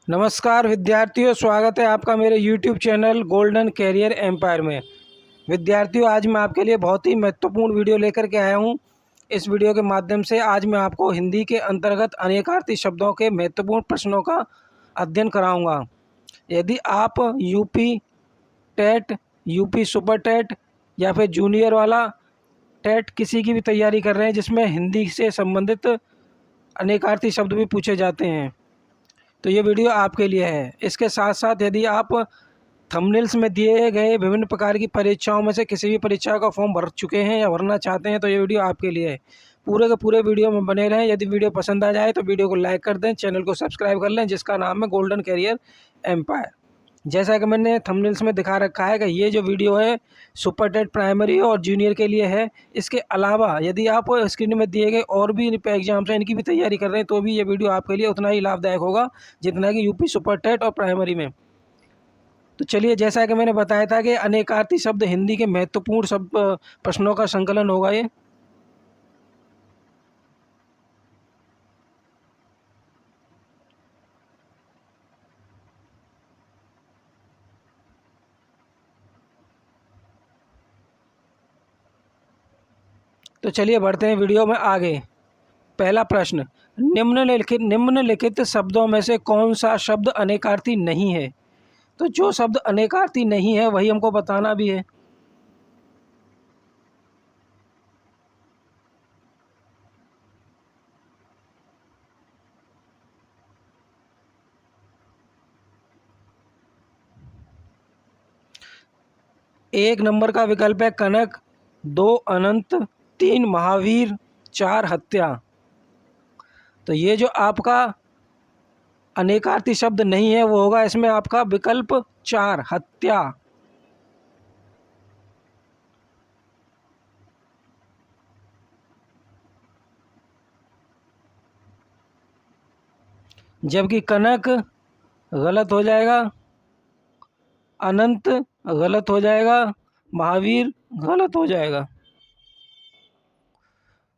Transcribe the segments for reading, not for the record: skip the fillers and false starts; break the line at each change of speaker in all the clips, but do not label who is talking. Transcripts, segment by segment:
नमस्कार विद्यार्थियों, स्वागत है आपका मेरे YouTube channel golden career empire में। विद्यार्थियों, आज मैं आपके लिए बहुत ही महत्वपूर्ण वीडियो लेकर के आया हूं। इस वीडियो के माध्यम से आज मैं आपको हिंदी के अंतर्गत अनेकार्थी शब्दों के महत्वपूर्ण प्रश्नों का अध्ययन कराऊंगा। यदि आप UP TET, UP super TET या फिर जूनियर वाला टेट किसी की भी तैयारी कर रहे हैं जिसमें हिंदी से संबंधित अनेकार्थी शब्द भी पूछे जाते हैं, तो ये वीडियो आपके लिए है। इसके साथ साथ यदि आप थंबनेल्स में दिए गए विभिन्न प्रकार की परीक्षाओं में से किसी भी परीक्षा का फॉर्म भर चुके हैं या भरना चाहते हैं तो ये वीडियो आपके लिए है। पूरे के पूरे वीडियो में बने रहें। यदि वीडियो पसंद आ जाए तो वीडियो को लाइक कर दें, चैनल को सब्सक्राइब कर लें जिसका नाम है गोल्डन कैरियर एम्पायर। जैसा कि मैंने थंबनेल्स में दिखा रखा है कि ये जो वीडियो है सुपर टेट प्राइमरी और जूनियर के लिए है। इसके अलावा यदि आप स्क्रीन में दिए गए और भी एग्जाम्स हैं इनकी भी तैयारी कर रहे हैं तो भी ये वीडियो आपके लिए उतना ही लाभदायक होगा जितना कि यूपी सुपर टेट और प्राइमरी में। तो चलिए, जैसा कि मैंने बताया था कि अनेकार्थी शब्द हिंदी के महत्वपूर्ण शब्द प्रश्नों का संकलन होगा ये। तो चलिए बढ़ते हैं वीडियो में आगे। पहला प्रश्न, निम्नलिखित शब्दों में से कौन सा शब्द अनेकार्थी नहीं है? तो जो शब्द अनेकार्थी नहीं है वही हमको बताना भी है। एक नंबर का विकल्प है कनक, दो अनंत, तीन महावीर, चार हत्या। तो ये जो आपका अनेकार्थी शब्द नहीं है वो होगा इसमें आपका विकल्प चार, हत्या। जबकि कनक गलत हो जाएगा, अनंत गलत हो जाएगा, महावीर गलत हो जाएगा।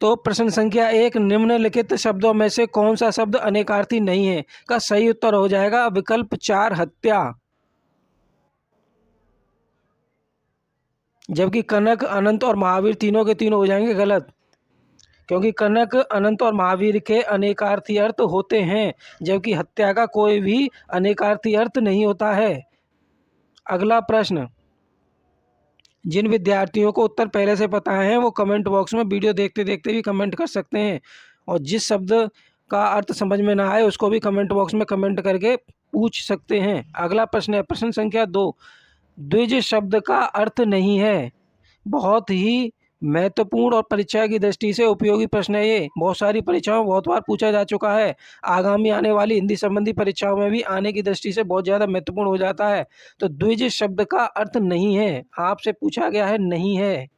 तो प्रश्न संख्या एक, निम्नलिखित शब्दों में से कौन सा शब्द अनेकार्थी नहीं है का सही उत्तर हो जाएगा विकल्प चार, हत्या। जबकि कनक, अनंत और महावीर तीनों के तीनों हो जाएंगे गलत, क्योंकि कनक, अनंत और महावीर के अनेकार्थी अर्थ होते हैं जबकि हत्या का कोई भी अनेकार्थी अर्थ नहीं होता है। अगला प्रश्न, जिन विद्यार्थियों को उत्तर पहले से पता है वो कमेंट बॉक्स में वीडियो देखते देखते भी कमेंट कर सकते हैं, और जिस शब्द का अर्थ समझ में ना आए उसको भी कमेंट बॉक्स में कमेंट करके पूछ सकते हैं। अगला प्रश्न है प्रश्न संख्या दो, द्विज शब्द का अर्थ नहीं है। बहुत ही महत्वपूर्ण और परीक्षा की दृष्टि से उपयोगी प्रश्न है ये। बहुत सारी परीक्षाओं में बहुत बार पूछा जा चुका है। आगामी आने वाली हिंदी संबंधी परीक्षाओं में भी आने की दृष्टि से बहुत ज़्यादा महत्वपूर्ण हो जाता है। तो द्विज शब्द का अर्थ नहीं है, आपसे पूछा गया है नहीं है।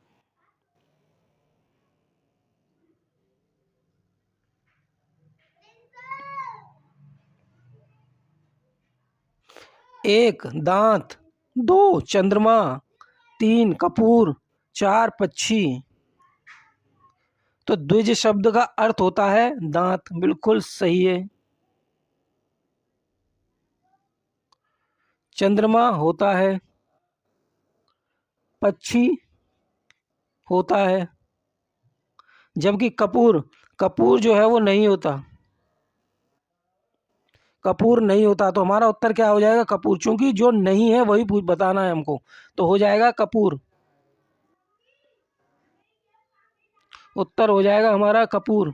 एक दांत, दो चंद्रमा, तीन कपूर, चार पक्षी। तो द्विज शब्द का अर्थ होता है दांत, बिल्कुल सही है। चंद्रमा होता है, पक्षी होता है, जबकि कपूर, कपूर जो है वो नहीं होता, कपूर नहीं होता। तो हमारा उत्तर क्या हो जाएगा? कपूर। चूंकि जो नहीं है वही बताना है हमको, तो हो जाएगा कपूर। उत्तर हो जाएगा हमारा कपूर।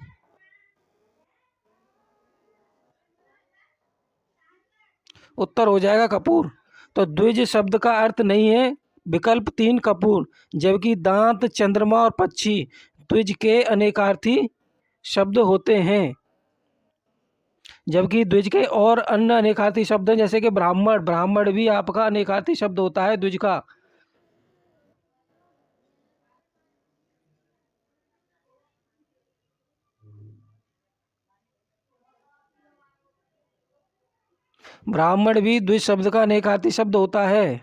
उत्तर हो जाएगा कपूर। तो द्विज शब्द का अर्थ नहीं है विकल्प तीन, कपूर। जबकि दांत, चंद्रमा और पक्षी द्विज के अनेकार्थी शब्द होते हैं। जबकि द्विज के और अन्य अनेकार्थी शब्द हैं जैसे कि ब्राह्मण, ब्राह्मण भी आपका अनेकार्थी शब्द होता है द्विज का। ब्राह्मण भी द्विज शब्द का अनेकार्थी शब्द होता है।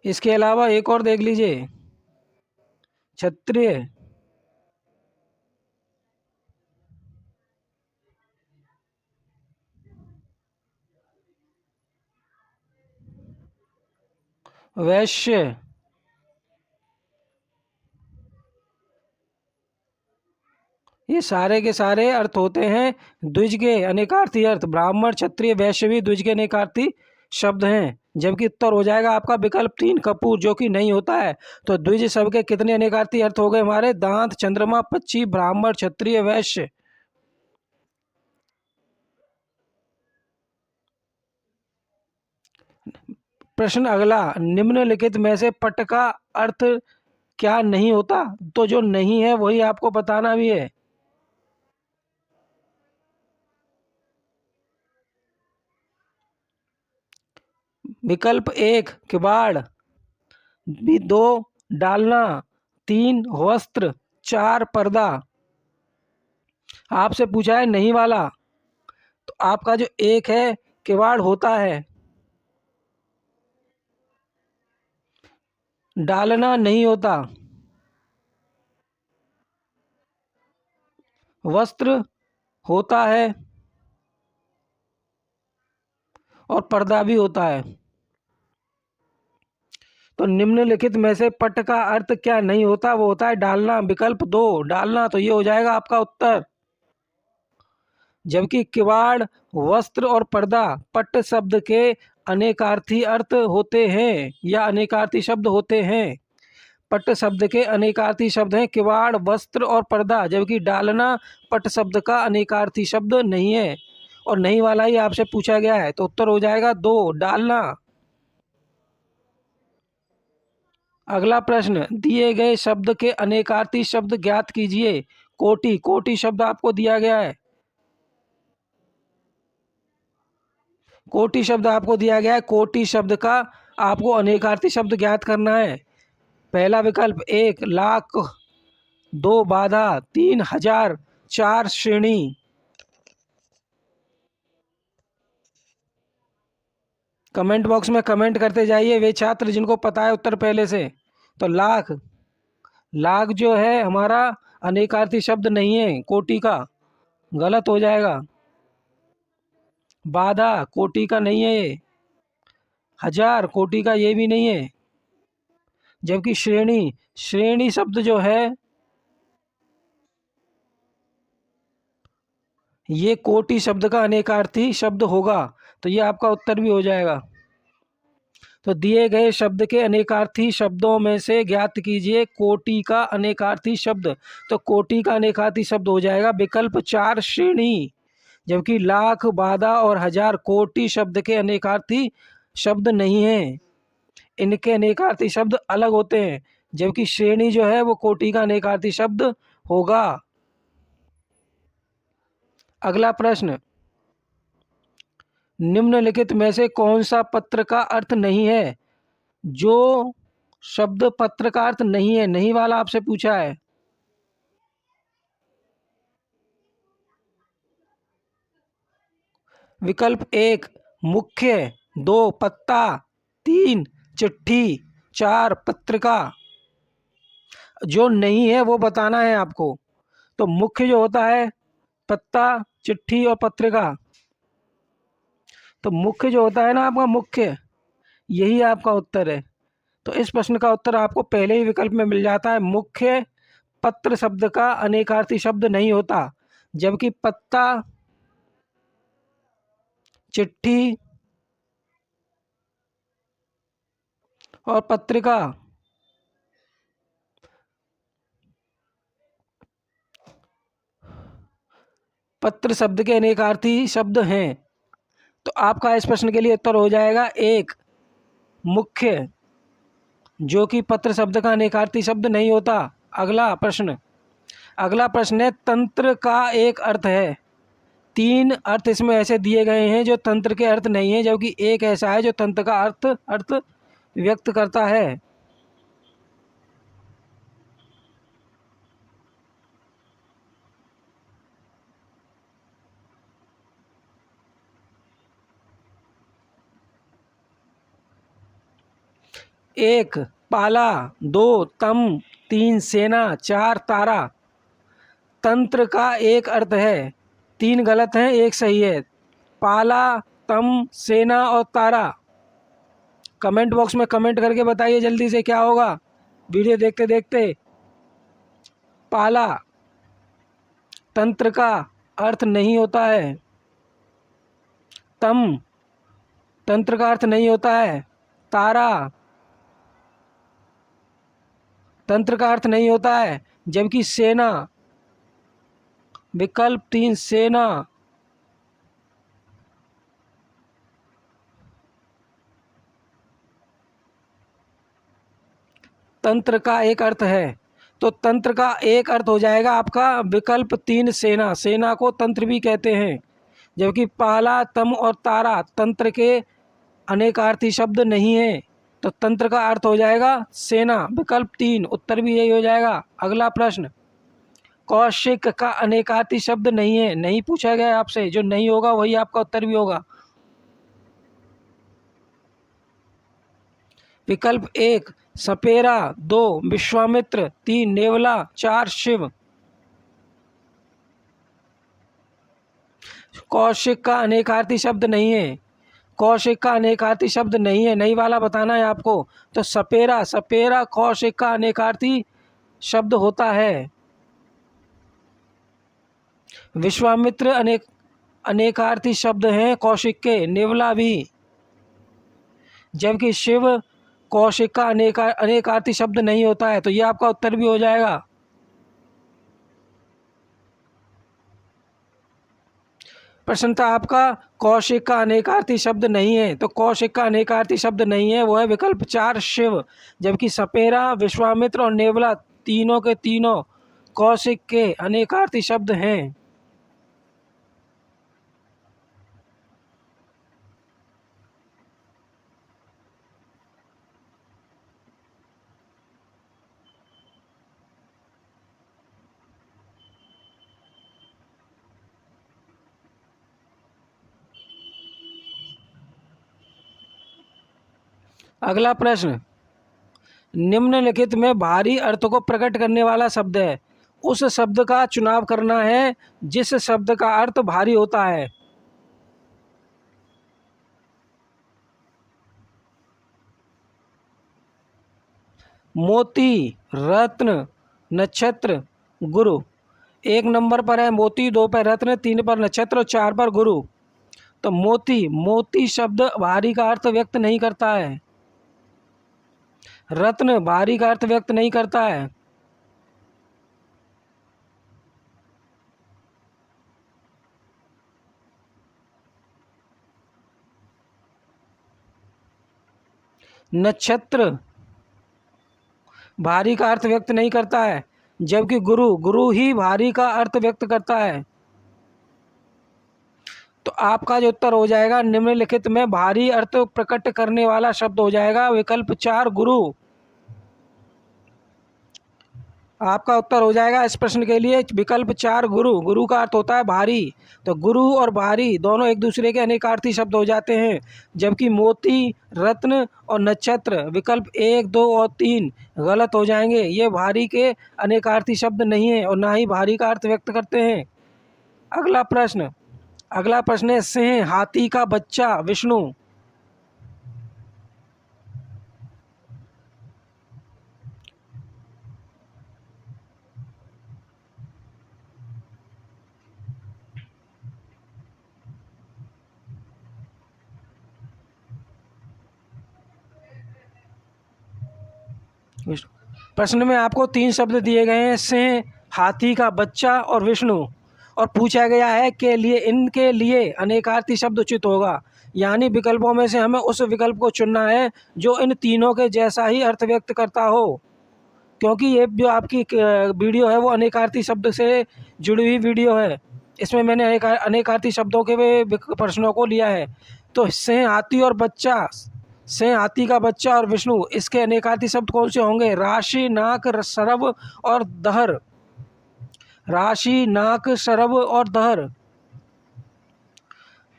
इसके अलावा एक और देख लीजिए, क्षत्रिय, वैश्य, ये सारे के सारे अर्थ होते हैं द्विज के अनेकार्थी अर्थ। ब्राह्मण, क्षत्रिय, वैश्य भी द्विज के अनेकार्थी शब्द हैं। जबकि उत्तर हो जाएगा आपका विकल्प 3 कपूर, जो कि नहीं होता है। तो द्विज शब्द के कितने अनेकार्थी अर्थ हो गए हमारे? दांत, चंद्रमा, पक्षी, ब्राह्मण, क्षत्रिय, वैश्य। प्रश्न अगला, निम्नलिखित में से पट का अर्थ क्या नहीं होता? तो जो नहीं है वही आपको बताना भी है। विकल्प 1 किवाड़, भी 2 डालना, 3 वस्त्र, 4 पर्दा। आपसे पूछा है नहीं वाला, तो आपका जो एक है किवाड़ होता है, डालना नहीं होता, वस्त्र होता है और पर्दा भी होता है। तो निम्नलिखित में से पट का अर्थ क्या नहीं होता? वो होता है डालना। विकल्प 2 डालना, तो ये हो जाएगा आपका उत्तर। जबकि किवाड़, वस्त्र और पर्दा पट शब्द के अनेकार्थी अर्थ होते हैं या अनेकार्थी शब्द होते हैं। पट शब्द के अनेकार्थी शब्द हैं किवाड़, वस्त्र और पर्दा, जबकि डालना पट शब्द का अनेकार्थी शब्द नहीं है। और नहीं वाला ही आपसे पूछा गया है, तो उत्तर हो जाएगा 2 डालना। अगला प्रश्न, दिए गए शब्द के अनेकार्थी शब्द ज्ञात कीजिए। कोटि, कोटि शब्द आपको दिया गया है। कोटि शब्द आपको दिया गया है। कोटि शब्द का आपको अनेकार्थी शब्द ज्ञात करना है। पहला विकल्प 1 लाख, 2 बाधा, 3 हजार, 4 श्रेणी। कमेंट बॉक्स में कमेंट करते जाइए वे छात्र जिनको पता है उत्तर पहले से। तो लाख, लाख जो है हमारा अनेकार्थी शब्द नहीं है कोटि का, गलत हो जाएगा। बाधा कोटि का नहीं है ये। हजार कोटि का ये भी नहीं है। जबकि श्रेणी, श्रेणी शब्द जो है ये कोटि शब्द का अनेकार्थी शब्द होगा। तो ये आपका उत्तर भी हो जाएगा। तो दिए गए शब्द के अनेकार्थी शब्दों में से ज्ञात कीजिए कोटि का अनेकार्थी शब्द। तो कोटि का अनेकार्थी शब्द हो जाएगा विकल्प 4 श्रेणी। जबकि लाख, बाधा और हजार कोटि शब्द के अनेकार्थी शब्द नहीं हैं, इनके अनेकार्थी शब्द अलग होते हैं। जबकि श्रेणी जो है वो कोटि का अनेकार्थी शब्द होगा। अगला प्रश्न, निम्नलिखित में से कौन सा पत्र का अर्थ नहीं है? जो शब्द पत्र का अर्थ नहीं है, नहीं वाला आपसे पूछा है। विकल्प 1 मुख्य, 2 पत्ता, 3 चिट्ठी, 4 पत्रिका। जो नहीं है वो बताना है आपको। तो मुख्य जो होता है पत्ता, चिट्ठी और पत्रिका। तो मुख्य जो होता है ना आपका, मुख्य, यही आपका उत्तर है। तो इस प्रश्न का उत्तर आपको पहले ही विकल्प में मिल जाता है। मुख्य पत्र शब्द का अनेकार्थी शब्द नहीं होता, जबकि पत्ता, चिट्ठी और पत्रिका पत्र शब्द के अनेकार्थी शब्द हैं। तो आपका इस प्रश्न के लिए उत्तर हो जाएगा 1 मुख्य, जो कि पत्र शब्द का अनेकार्थी शब्द नहीं होता। अगला प्रश्न, अगला प्रश्न है तंत्र का एक अर्थ है। 3 अर्थ इसमें ऐसे दिए गए हैं जो तंत्र के अर्थ नहीं है, जबकि एक ऐसा है जो तंत्र का अर्थ अर्थ व्यक्त करता है। 1 पाला, 2 तम, 3 सेना, 4 तारा। तंत्र का एक अर्थ है, 3 गलत हैं, 1 सही है। पाला, तम, सेना और तारा। कमेंट बॉक्स में कमेंट करके बताइए जल्दी से क्या होगा वीडियो देखते देखते। पाला तंत्र का अर्थ नहीं होता है। तम तंत्र का अर्थ नहीं होता है। तारा तंत्र का अर्थ नहीं होता है। जबकि सेना, विकल्प 3 सेना, तंत्र का एक अर्थ है। तो तंत्र का एक अर्थ हो जाएगा आपका विकल्प 3 सेना। सेना को तंत्र भी कहते हैं। जबकि पाला, तम और तारा तंत्र के अनेकार्थी शब्द नहीं है। तो तंत्र का अर्थ हो जाएगा सेना, विकल्प 3। उत्तर भी यही हो जाएगा। अगला प्रश्न, कौशिक का अनेकार्थी शब्द नहीं है। नहीं पूछा गया आपसे, जो नहीं होगा वही आपका उत्तर भी होगा। विकल्प 1 सपेरा, 2 विश्वामित्र, 3 नेवला, 4 शिव। कौशिक का अनेकार्थी शब्द नहीं है। कौशिक का अनेकार्थी शब्द नहीं है, नहीं वाला बताना है आपको। तो सपेरा, सपेरा कौशिक का अनेकार्थी शब्द होता है। विश्वामित्र अनेकार्थी शब्द हैं कौशिक के, नेवला भी। जबकि शिव कौशिक का अनेकार्थी शब्द नहीं होता है। तो ये आपका उत्तर भी हो जाएगा। प्रश्न था आपका कौशिक का अनेकार्थी शब्द नहीं है। तो कौशिक का अनेकार्थी शब्द नहीं है, वो है विकल्प 4 शिव। जबकि सपेरा, विश्वामित्र और नेवला तीनों के तीनों कौशिक के अनेकार्थी शब्द हैं। अगला प्रश्न, निम्नलिखित में भारी अर्थ को प्रकट करने वाला शब्द है। उस शब्द का चुनाव करना है जिस शब्द का अर्थ भारी होता है। मोती, रत्न, नक्षत्र, गुरु। 1 नंबर पर है मोती, 2 पर रत्न, 3 पर नक्षत्र और 4 पर गुरु। तो मोती, मोती शब्द भारी का अर्थ व्यक्त नहीं करता है। रत्न भारी का अर्थ व्यक्त नहीं करता है। नक्षत्र भारी का अर्थ व्यक्त नहीं करता है। जबकि गुरु, गुरु ही भारी का अर्थ व्यक्त करता है। तो आपका जो उत्तर हो जाएगा निम्नलिखित में भारी अर्थ प्रकट करने वाला शब्द हो जाएगा विकल्प 4 गुरु। आपका उत्तर हो जाएगा इस प्रश्न के लिए विकल्प 4 गुरु। गुरु का अर्थ होता है भारी। तो गुरु और भारी दोनों एक दूसरे के अनेकार्थी शब्द हो जाते हैं। जबकि मोती, रत्न और नक्षत्र विकल्प 1, 2 और 3 गलत हो जाएंगे। ये भारी के अनेकार्थी शब्द नहीं है और ना ही भारी का अर्थ व्यक्त करते हैं। अगला प्रश्न, अगला प्रश्न है सिंह, हाथी का बच्चा, विष्णु। प्रश्न में आपको 3 शब्द दिए गए हैं, सिंह, हाथी का बच्चा और विष्णु। और पूछा गया है के लिए इनके लिए अनेकार्थी शब्द उचित होगा। यानी विकल्पों में से हमें उस विकल्प को चुनना है जो इन तीनों के जैसा ही अर्थ व्यक्त करता हो। क्योंकि ये जो आपकी वीडियो है वो अनेकार्थी शब्द से जुड़ी हुई वीडियो है। इसमें मैंने अनेकार्थी शब्दों के प्रश्नों को लिया है। तो सिंह, हाथी और बच्चा, सिंह, हाथी का बच्चा और विष्णु, इसके अनेकार्थी शब्द कौन से होंगे? राशि, नाक, सरब और दहर। राशि, नाक, सरब और दहर।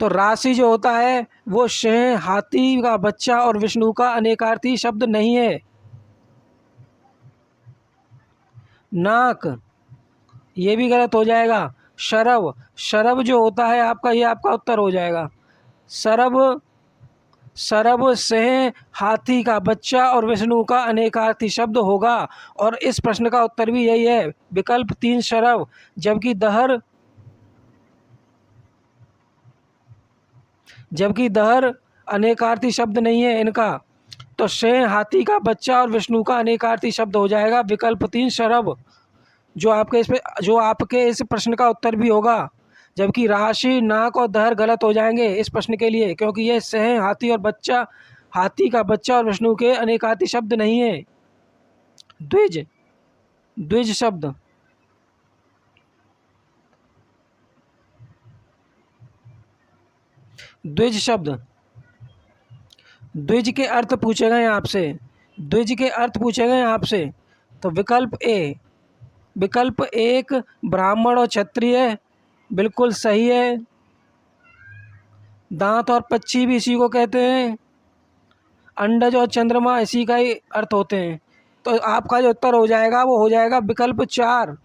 तो राशि जो होता है वो सिंह, हाथी का बच्चा और विष्णु का अनेकार्थी शब्द नहीं है। नाक, ये भी गलत हो जाएगा। शरव, शरव जो होता है आपका, ये आपका उत्तर हो जाएगा। सरब, सरब सिंह, हाथी का बच्चा और विष्णु का अनेकार्थी शब्द होगा। और इस प्रश्न का उत्तर भी यही है, विकल्प 3 शरव। जबकि दहर अनेकार्थी शब्द नहीं है इनका। तो सिंह, हाथी का बच्चा और विष्णु का अनेकार्थी शब्द हो जाएगा विकल्प 3 शरव, जो आपके इस प्रश्न का उत्तर भी होगा। जबकि राशि, नाक और दहर गलत हो जाएंगे इस प्रश्न के लिए, क्योंकि ये सिंह, हाथी का बच्चा और विष्णु के अनेकार्थी शब्द नहीं है। द्विज, द्विज शब्द, द्विज शब्द, द्विज के अर्थ पूछे गए आपसे, द्विज के अर्थ पूछे गए आपसे। तो विकल्प 1 ब्राह्मण और क्षत्रिय बिल्कुल सही है। दांत और पक्षी भी इसी को कहते हैं। अंडज और चंद्रमा इसी का ही अर्थ होते हैं। तो आपका जो उत्तर हो जाएगा वो हो जाएगा विकल्प 4।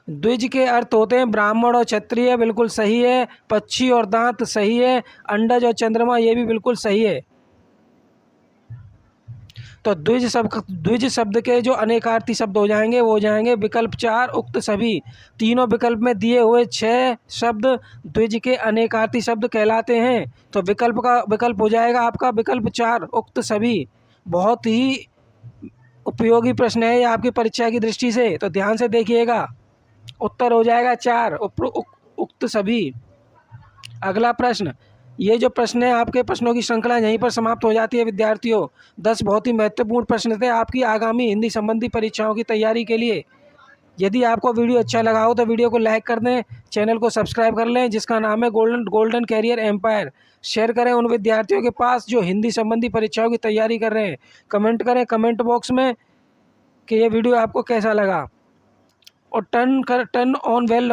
द्विज के अर्थ होते हैं ब्राह्मण और क्षत्रिय, बिल्कुल सही है। पक्षी और दांत सही है। अंडज और चंद्रमा ये भी बिल्कुल सही है। तो द्विज शब्द के जो अनेकार्थी शब्द हो जाएंगे वो हो जाएंगे विकल्प 4 उक्त सभी। तीनों विकल्प में दिए हुए 6 शब्द द्विज के अनेकार्थी शब्द कहलाते हैं। तो विकल्प हो जाएगा आपका विकल्प 4 उक्त सभी। बहुत ही उपयोगी प्रश्न है ये आपकी परीक्षा की दृष्टि से, तो ध्यान से देखिएगा। उत्तर हो जाएगा 4 उक्त सभी। अगला प्रश्न, ये जो प्रश्न है आपके प्रश्नों की श्रृंखला यहीं पर समाप्त हो जाती है विद्यार्थियों। 10 बहुत ही महत्वपूर्ण प्रश्न थे आपकी आगामी हिंदी संबंधी परीक्षाओं की तैयारी के लिए। यदि आपको वीडियो अच्छा लगा हो तो वीडियो को लाइक कर दें, चैनल को सब्सक्राइब कर लें जिसका नाम है गोल्डन कैरियर एम्पायर। शेयर करें उन विद्यार्थियों के पास जो हिंदी संबंधी परीक्षाओं की तैयारी कर रहे हैं। कमेंट करें कमेंट बॉक्स में कि ये वीडियो आपको कैसा लगा। और टर्न ऑन बेल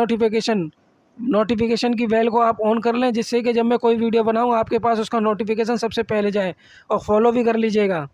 नोटिफिकेशन की बेल को आप ऑन कर लें, जिससे कि जब मैं कोई वीडियो बनाऊं आपके पास उसका नोटिफिकेशन सबसे पहले जाए। और फॉलो भी कर लीजिएगा।